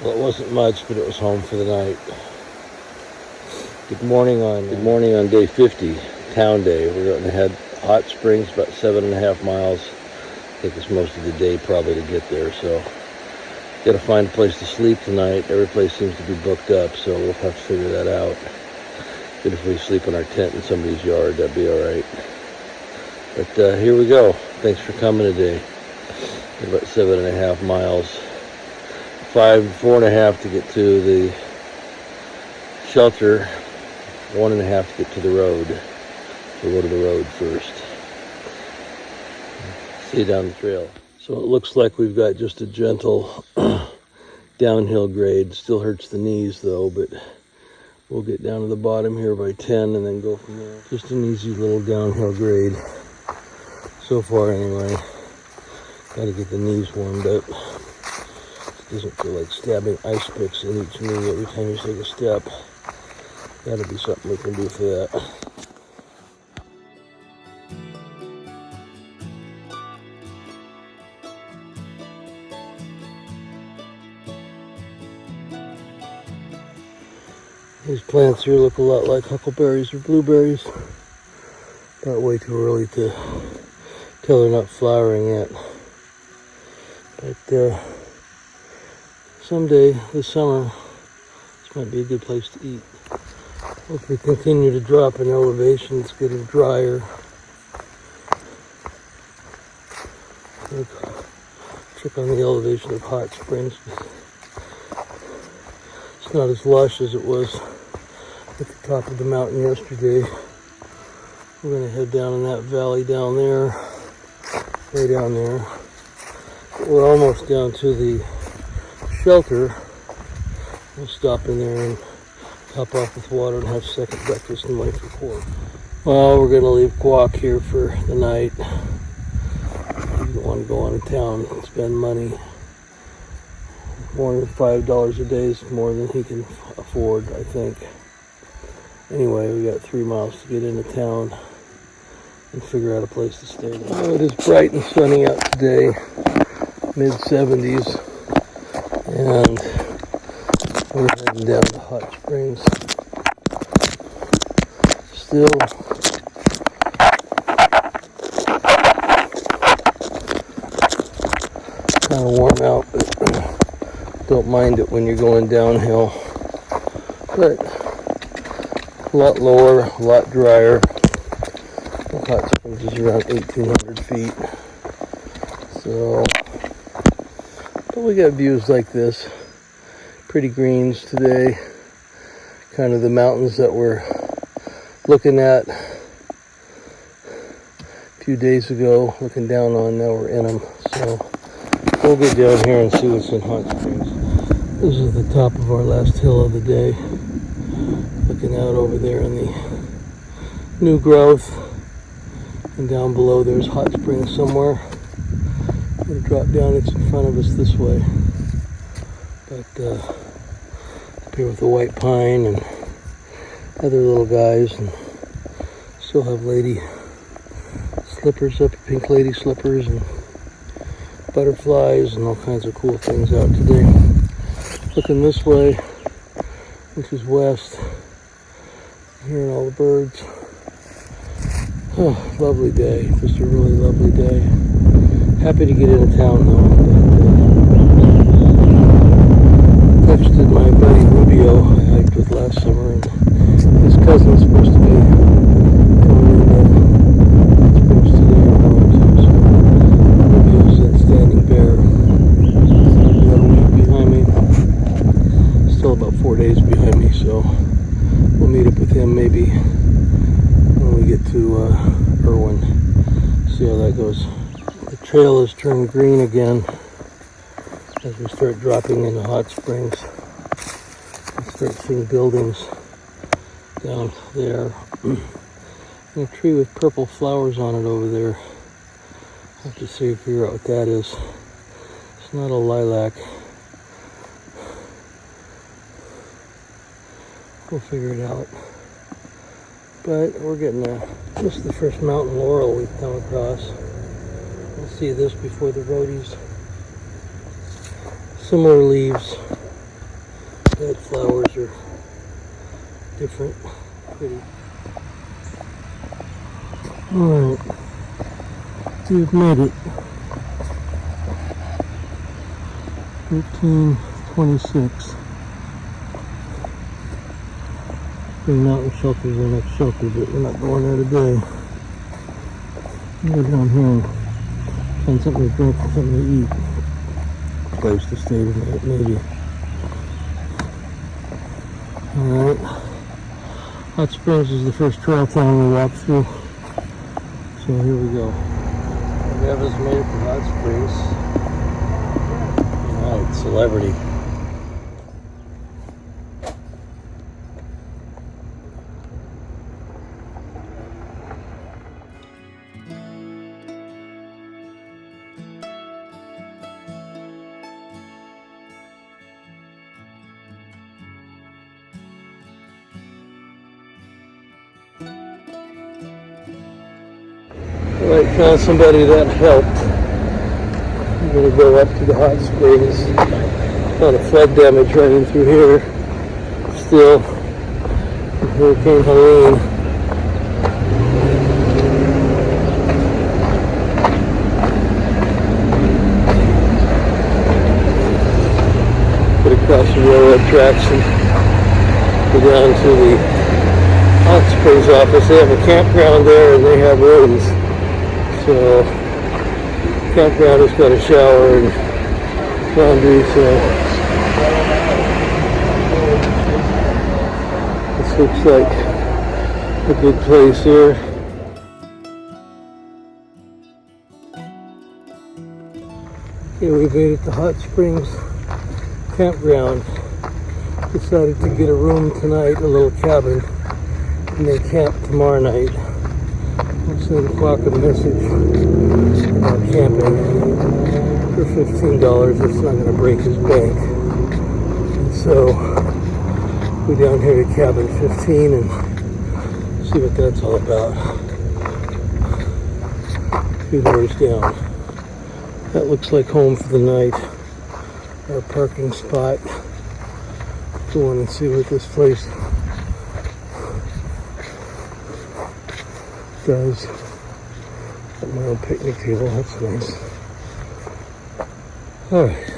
Well, it wasn't much, but it was home for the night. Good morning on day 50, town day. We're going to head Hot Springs, about 7.5 miles. Take us most of the day probably to get there, so got to find a place to sleep tonight. Every place seems to be booked up, so we'll have to figure that out. Good if we sleep in our tent in somebody's yard, that'd be all right. But here we go. Thanks for coming today. About 7.5 miles. 4.5 to get to the shelter. 1.5 to get to the road. We'll go to the road first. See you down the trail. So it looks like we've got just a gentle downhill grade. Still hurts the knees though, but we'll get down to the bottom here by 10 and then go from there. Just an easy little downhill grade. So far anyway. Gotta get the knees warmed up. It doesn't feel like stabbing ice picks in each knee every time you take a step. Gotta be something we can do for that. These plants here look a lot like huckleberries or blueberries. Not way too early to tell they're not flowering yet. But someday this summer, this might be a good place to eat. If we continue to drop in elevation, it's getting drier. Check on the elevation of Hot Springs. It's not as lush as it was at the top of the mountain yesterday. We're going to head down in that valley down there, way down there. We're almost down to the shelter. We'll stop in there and top off with water and have second breakfast and wait for Quark. Well, we're going to leave Quark here for the night. He doesn't want to go on to town and spend money. More than $5 a day is more than he can afford, I think. Anyway, we got 3 miles to get into town and figure out a place to stay. Oh, it is bright and sunny out today, mid-70s, and we're heading down to Hot Springs. Still kind of warm out, but don't mind it when you're going downhill. But a lot lower, a lot drier. Hot Springs is around 1,800 feet. So, but we got views like this. Pretty greens today. Kind of the mountains that we're looking at a few days ago, looking down on, now we're in them. So we'll get down here and see what's in Hot Springs. This is the top of our last hill of the day. Looking out over there in the new growth. And down below there's Hot Springs somewhere. I'm going to drop down, it's in front of us this way. But up here with the white pine and other little guys, and still have lady slippers up, pink lady slippers and butterflies and all kinds of cool things out today. Looking this way, which is west, hearing all the birds. Oh, lovely day, just a really lovely day. Happy to get into town though. But, texted my buddy Rubio I hiked with last summer, and his cousin's supposed to be coming in Springs today or tomorrow too. So Rubio's at Standing Bear. He's about a week behind me. Still about 4 days behind me, so we'll meet up with him maybe when we get to Irwin. See how that goes. The trail has turned green again as we start dropping into Hot Springs. We start seeing buildings down there. And a tree with purple flowers on it over there. I have to see, figure out what that is. It's not a lilac. We'll figure it out. But we're getting there. This is the first mountain laurel we've come across. We'll see this before the roadies. Similar leaves, flowers are different. Pretty. Alright. We've made it. 13:26. Green Mountain Shelter is our next shelter, but we're not going there today. We'll go down here and find something to drink and something to eat. Place to stay tonight, maybe. Alright. Hot Springs is the first trail town we walked through. So here we go. Travis made it to Hot Springs. Alright, celebrity. Alright, found somebody that helped. I'm going to go up to the hot springs. A lot of flood damage running through here. Still, from Hurricane Helene. Get across the railroad tracks and go down to the hot springs office. They have a campground there and they have rooms. So, campground has got a shower and laundry, so this looks like a good place here. Okay, we made it to Hot Springs Campground. Decided to get a room tonight, a little cabin, and then camp tomorrow night. I'll send Quack a message about camping for $15. It's not going to break his bank. And so, go down here to cabin 15 and see what that's all about. 2 doors down. That looks like home for the night. Our parking spot. Go on and see what this place does. Got my own picnic table, that's nice. Alright.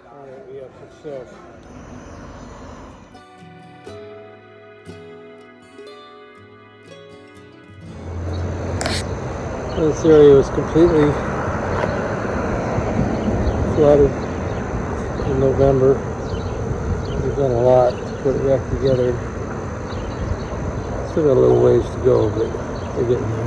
Alright, we have success. This area was completely flooded in November. We've done a lot to put it back together. Still got a little ways to go, but we're getting there.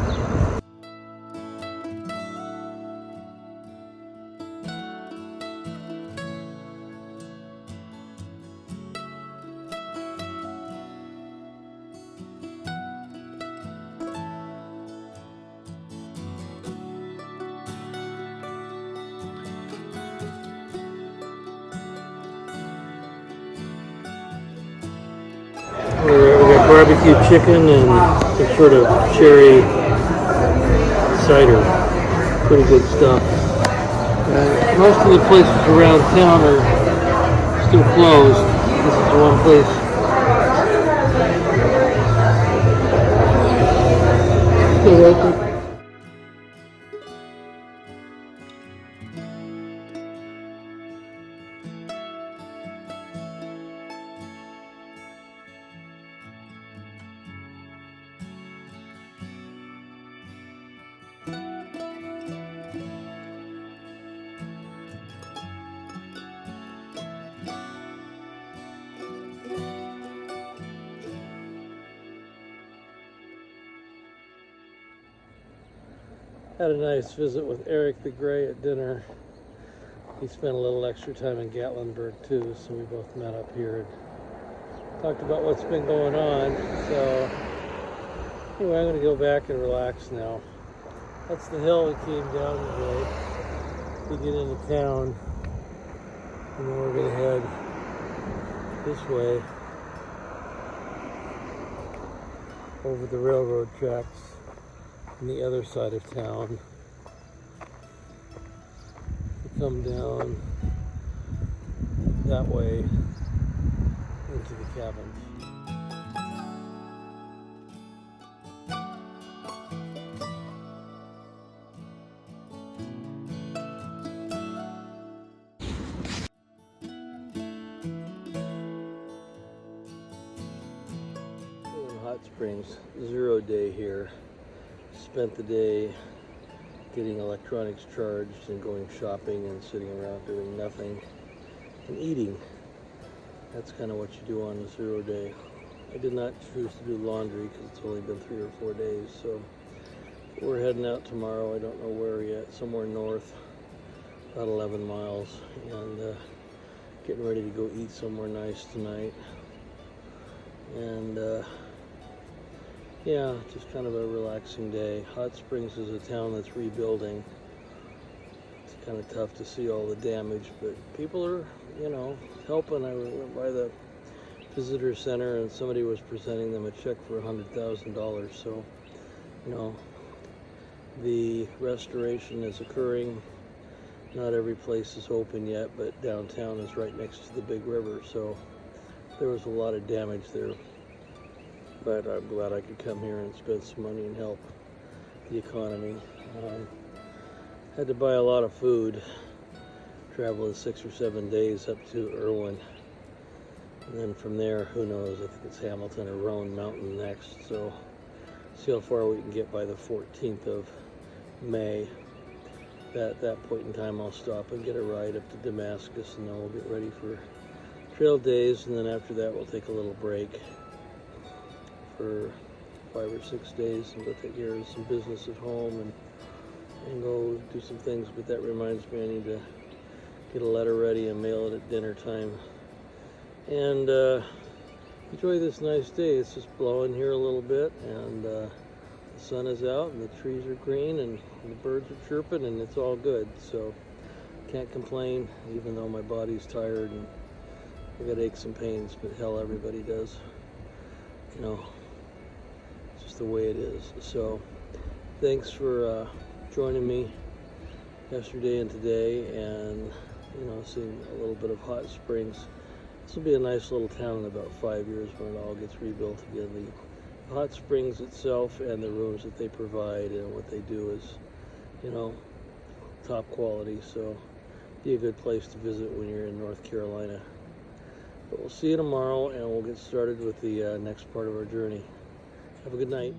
We got barbecue chicken and some sort of cherry cider. Pretty good stuff. Most of the places around town are still closed. This is the one place still open. Had a nice visit with Eric the Gray at dinner. He spent a little extra time in Gatlinburg too, so we both met up here and talked about what's been going on. So anyway, I'm going to go back and relax now. That's the hill we came down today to get into town, and then we're going to head this way over the railroad tracks on the other side of town. We come down that way into the cabins. Hot Springs, 0 day here. Spent the day getting electronics charged and going shopping and sitting around doing nothing and eating. That's kind of what you do on a 0 day. I did not choose to do laundry because it's only been 3 or 4 days, so we're heading out tomorrow. I don't know where yet, somewhere north, about 11 miles, and getting ready to go eat somewhere nice tonight. And yeah, just kind of a relaxing day. Hot Springs is a town that's rebuilding. It's kind of tough to see all the damage, but people are, helping. I went by the visitor center and somebody was presenting them a check for $100,000. So, the restoration is occurring. Not every place is open yet, but downtown is right next to the big river, so there was a lot of damage there. But I'm glad I could come here and spend some money and help the economy. Had to buy a lot of food, traveling 6 or 7 days up to Irwin. And then from there, who knows, I think it's Hamilton or Roan Mountain next. So see how far we can get by the 14th of May. At that point in time, I'll stop and get a ride up to Damascus, and then we'll get ready for trail days. And then after that, we'll take a little break for 5 or 6 days and go take care of some business at home and go do some things. But that reminds me, I need to get a letter ready and mail it at dinner time. And enjoy this nice day. It's just blowing here a little bit, and the sun is out and the trees are green and the birds are chirping, and it's all good. So can't complain, even though my body's tired and I got aches and pains, but hell, everybody does. It's just the way it is. So thanks for joining me yesterday and today, and seeing a little bit of Hot Springs. This will be a nice little town in about 5 years when it all gets rebuilt again. The Hot Springs itself and the rooms that they provide and what they do is, top quality. So be a good place to visit when you're in North Carolina. But we'll see you tomorrow, and we'll get started with the next part of our journey. Have a good night.